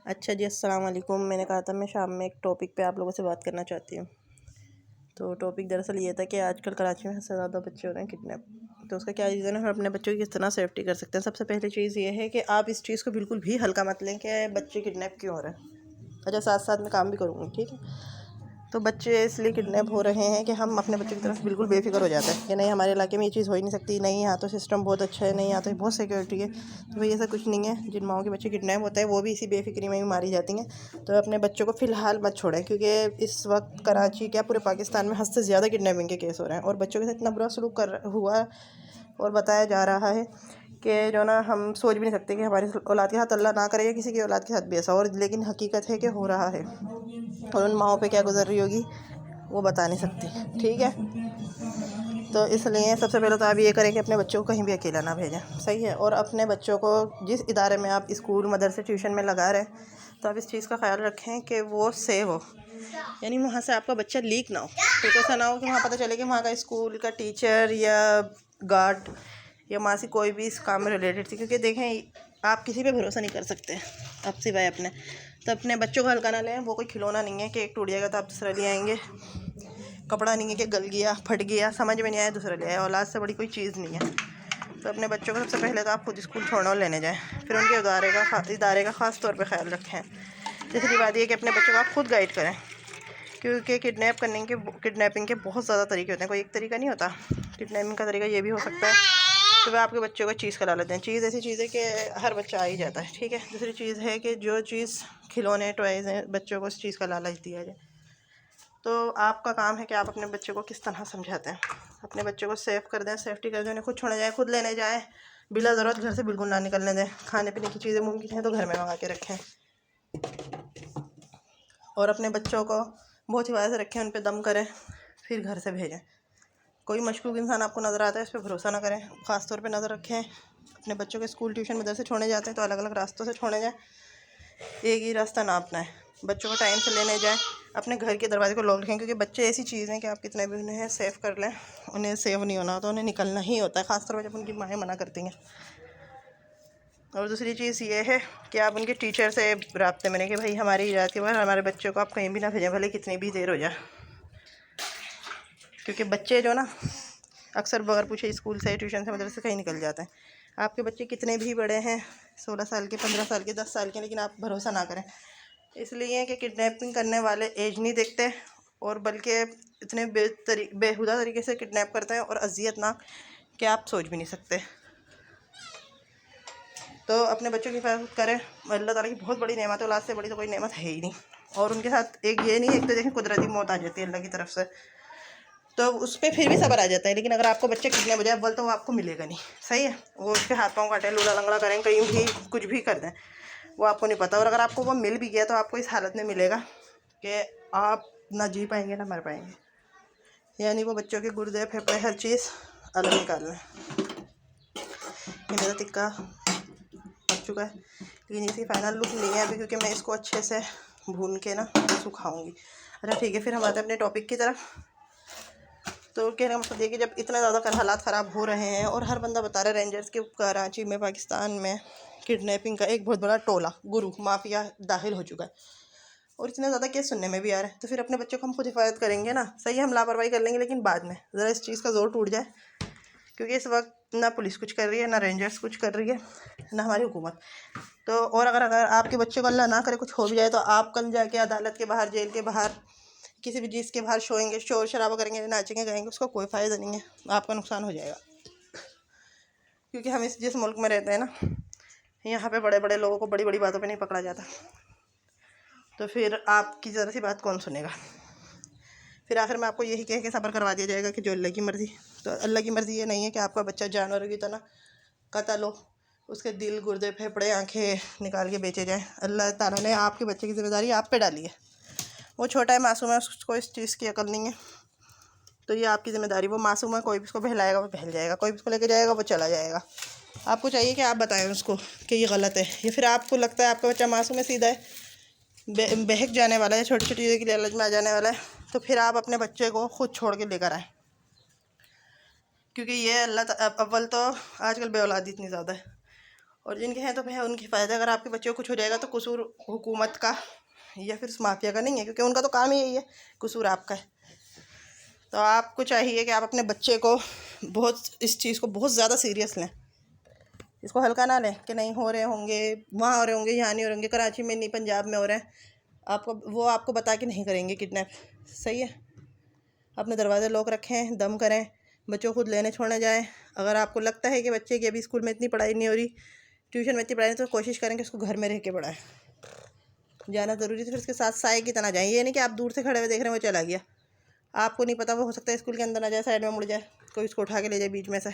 अच्छा जी, अस्सलाम वालेकुम। मैंने कहा था मैं शाम में एक टॉपिक पे आप लोगों से बात करना चाहती हूँ। तो टॉपिक दरअसल ये था कि आजकल कराची में सबसे ज़्यादा बच्चे हो रहे हैं किडनैप। तो उसका क्या रीज़न है, हम अपने बच्चों की किस तरह सेफ्टी कर सकते हैं। सबसे पहली चीज़ ये है कि आप इस चीज़ को बिल्कुल भी हल्का मत लें कि बच्चे किडनैप क्यों हो रहे हैं। अच्छा, साथ साथ में काम भी करूँगी, ठीक है। तो बच्चे इसलिए किडनैप हो रहे हैं कि हम अपने बच्चों की तरफ बिल्कुल बेफिक्र हो जाते हैं कि नहीं, हमारे इलाके में ये चीज़ हो ही नहीं सकती, नहीं यहाँ तो सिस्टम बहुत अच्छा है, नहीं यहाँ तो बहुत सिक्योरिटी है। तो भाई ऐसा कुछ नहीं है। जिन माओं के बच्चे किडनैप होते हैं वो भी इसी बेफिक्री में ही मारी जाती हैं। तो अपने बच्चों को फ़िलहाल मत छोड़ें, क्योंकि इस वक्त कराची क्या पूरे पाकिस्तान में हद से ज़्यादा किडनैपिंग के केस हो रहे हैं और बच्चों के साथ इतना बुरा सलूक कर हुआ और बताया जा रहा है कि जो ना हम सोच भी नहीं सकते कि हमारी औलाद के साथ अल्लाह ना करे या किसी की औलाद के साथ भी ऐसा, और लेकिन हकीकत है कि हो रहा है। और उन माओं पे क्या गुजर रही होगी वो बता नहीं सकती, ठीक है। तो इसलिए सबसे पहले तो आप ये करें कि अपने बच्चों को कहीं भी अकेला ना भेजें, सही है। और अपने बच्चों को जिस इदारे में आप स्कूल मदरसे ट्यूशन में लगा रहे हैं, तो आप इस चीज़ का ख्याल रखें कि वो सेव हो, यानी वहाँ से आपका बच्चा लीक ना हो। तो ऐसा ना हो कि वहाँ पता चले कि वहाँ का स्कूल का टीचर या गार्ड या माँ से कोई भी इस काम में रिलेटेड थी। क्योंकि देखें, आप किसी पे भरोसा नहीं कर सकते अब सिवाय अपने। तो अपने बच्चों को हल्का ना लें। वो कोई खिलौना नहीं है कि एक टूट जाएगा तो आप दूसरा ले आएंगे। कपड़ा नहीं है कि गल गया, फट गया, समझ में नहीं आया दूसरा ले आए। औलाद से बड़ी कोई चीज़ नहीं है। तो अपने बच्चों को सबसे पहले तो आप खुद स्कूल छोड़ना और लेने जाएँ, फिर उनके इदारे का ख़ास तौर पर ख्याल रखें। तीसरी बात ये कि अपने बच्चों को आप खुद गाइड करें, क्योंकि किडनैपिंग के बहुत ज़्यादा तरीके होते हैं, कोई एक तरीका नहीं होता। किडनैपिंग का तरीका ये भी हो सकता है कि वह आपके बच्चों को चीज़ का लालच दें। चीज़ ऐसी चीज़ है कि हर बच्चा आ ही जाता है, ठीक है। दूसरी चीज़ है कि जो चीज़ खिलौने टॉयज़ हैं, बच्चों को उस चीज़ का लालच दिया जाए। तो आपका काम है कि आप अपने बच्चों को किस तरह समझाते हैं। अपने बच्चों को सेफ़ कर दें, सेफ्टी कर दें, उन्हें खुद छोड़ने जाएँ, खुद लेने जाएँ, बिला ज़रूरत घर से बिल्कुल ना निकलने दें। खाने पीने की चीज़ें मुमकिन है तो घर में मंगा के रखें, और अपने बच्चों को बहुत हिफाजत से रखें, उन पर दम करें, फिर घर से भेजें। कोई मशकूक इंसान आपको नज़र आता है, इस पर भरोसा ना करें। ख़ास तौर पे नज़र रखें। अपने बच्चों के स्कूल ट्यूशन मदरसे छोड़ने जाते हैं तो अलग अलग रास्तों से छोड़ने जाएँ, एक ही रास्ता ना अपनाएं। बच्चों को टाइम से लेने जाएं, अपने घर के दरवाजे को लॉक रखें, क्योंकि बच्चे ऐसी चीज़ हैं कि आप कितने भी उन्हें सेव कर लें, उन्हें सेव नहीं होना, तो उन्हें निकलना ही होता है, ख़ासतौर पर जब उनकी माएँ मना करती हैं। और दूसरी चीज़ ये है कि आप उनके टीचर से रब्ते में रहें कि भाई हमारी इजाज़त के बाद हमारे बच्चों को आप कहीं भी ना भेजें, भले कितनी भी देर हो जाए। क्योंकि बच्चे जो ना अक्सर बगैर पूछे स्कूल से, ट्यूशन से, मदरसे से कहीं निकल जाते हैं। आपके बच्चे कितने भी बड़े हैं, 16 साल के, 15 साल के, 10 साल के, लेकिन आप भरोसा ना करें। इसलिए कि किडनैपिंग करने वाले एज नहीं देखते, और बल्कि इतने बेहुदा तरीके से किडनैप करते हैं और अजियतनाक कि आप सोच भी नहीं सकते। तो अपने बच्चों की हिफाजत करें। अल्लाह ताला की बहुत बड़ी नेमत है, औलाद से बड़ी तो कोई नेमत है ही नहीं। और उनके साथ एक ये नहीं है, एक तो देखें कुदरती मौत आ जाती है अल्लाह की तरफ से, तो उस पर फिर भी सब्र आ जाता है। लेकिन अगर आपको बच्चे किडनैप हो जाए अव्वल तो वो आपको मिलेगा नहीं, सही है। वो उसके हाथ पाँव काटें, लूला लंगड़ा करें, कहीं भी कुछ भी कर दें, वो आपको नहीं पता। और अगर आपको वो मिल भी गया तो आपको इस हालत में मिलेगा कि आप ना जी पाएंगे ना मर पाएंगे, यानी वो बच्चों के गुर्दे, फेफड़े, हर चीज़ अलग निकाल लें। ये मेरा टिक्का पक चुका है, लेकिन इसकी फाइनल लुक नहीं है अभी, क्योंकि मैं इसको अच्छे से भून के ना सुखाऊंगी। अच्छा ठीक है, फिर हम आते हैं अपने टॉपिक की तरफ। तो कहने का मतलब देखिए, जब इतना ज़्यादा हालात ख़राब हो रहे हैं और हर बंदा बता रहा है रेंजर्स के कराची में, पाकिस्तान में किडनैपिंग का एक बहुत बड़ा टोला, गुरु माफिया दाखिल हो चुका है, और इतने ज़्यादा केस सुनने में भी आ रहे हैं, तो फिर अपने बच्चों को हम खुद हिफाजत करेंगे ना, सही है। हम लापरवाही कर लेंगे, लेकिन बाद में ज़रा इस चीज़ का जोर टूट जाए, क्योंकि इस वक्त ना पुलिस कुछ कर रही है, ना रेंजर्स कुछ कर रही है, ना हमारी हुकूमत। तो और अगर आपके बच्चे को अल्लाह ना करे कुछ हो भी जाए, तो आप कल जाके अदालत के बाहर, जेल के बाहर, किसी भी चीज़ के बाहर शोएंगे, शोर शराबा करेंगे, नाचेंगे गाएंगे, उसका कोई फ़ायदा नहीं है, आपका नुकसान हो जाएगा। क्योंकि हम जिस मुल्क में रहते हैं ना, यहाँ पे बड़े बड़े लोगों को बड़ी बड़ी बातों पे नहीं पकड़ा जाता, तो फिर आपकी ज़रा सी बात कौन सुनेगा। फिर आखिर में आपको यही कह के सब्र करवा दिया जाएगा कि जो अल्लाह की मर्ज़ी। तो अल्लाह की मर्ज़ी ये नहीं है कि आपका बच्चा जानवरों की तरह कत्ल हो, उसके दिल, गुर्दे, फेफड़े, आँखें निकाल के बेचे जाएँ। अल्लाह ताला ने आपके बच्चे की ज़िम्मेदारी आप पे डाली है। वो छोटा है, मासूम है, उसको इस चीज़ की अकल नहीं है, तो ये आपकी ज़िम्मेदारी। वो मासूम है, कोई भी उसको बहलाएगा वो बहल जाएगा, कोई भी उसको लेके जाएगा वो चला जाएगा। आपको चाहिए कि आप बताएं उसको कि ये गलत है, या फिर आपको लगता है आपका बच्चा मासूम है, सीधा है, बहक जाने वाला है, छोटी छोटी चीज़ों की लालच में आ जाने वाला है, तो फिर आप अपने बच्चे को खुद छोड़ के लेकर आएँ। क्योंकि ये अव्वल तो आजकल बेऔलादी इतनी ज़्यादा है, और जिनके हैं तो भैया उनकी फ़ायदा, अगर आपके बच्चे को कुछ हो जाएगा तो कसूर हुकूमत का या फिर उस माफिया का नहीं है, क्योंकि उनका तो काम ही यही है, कसूर आपका है। तो आपको चाहिए कि आप अपने बच्चे को इस चीज़ को बहुत ज़्यादा सीरियस लें, इसको हल्का ना लें कि नहीं हो रहे होंगे, वहाँ हो रहे होंगे, यहाँ नहीं हो रहे होंगे, कराची में नहीं पंजाब में हो रहे हैं, आपको बता के नहीं करेंगे किडनैप। सही है, अपने दरवाज़े लॉक रखें, दम करें, बच्चों को खुद लेने छोड़ने जाएं। अगर आपको लगता है कि बच्चे की अभी स्कूल में इतनी पढ़ाई नहीं हो रही, ट्यूशन में इतनी पढ़ाई नहीं, तो कोशिश करें कि उसको घर में रह के पढ़ाएं। जाना ज़रूरी है तो फिर उसके साथ साए की तरह जाएं, ये नहीं कि आप दूर से खड़े हुए देख रहे हैं वो चला गया, आपको नहीं पता, वो हो सकता है स्कूल के अंदर ना जाए, साइड में मुड़ जाए, कोई उसको उठा के ले जाए बीच में से।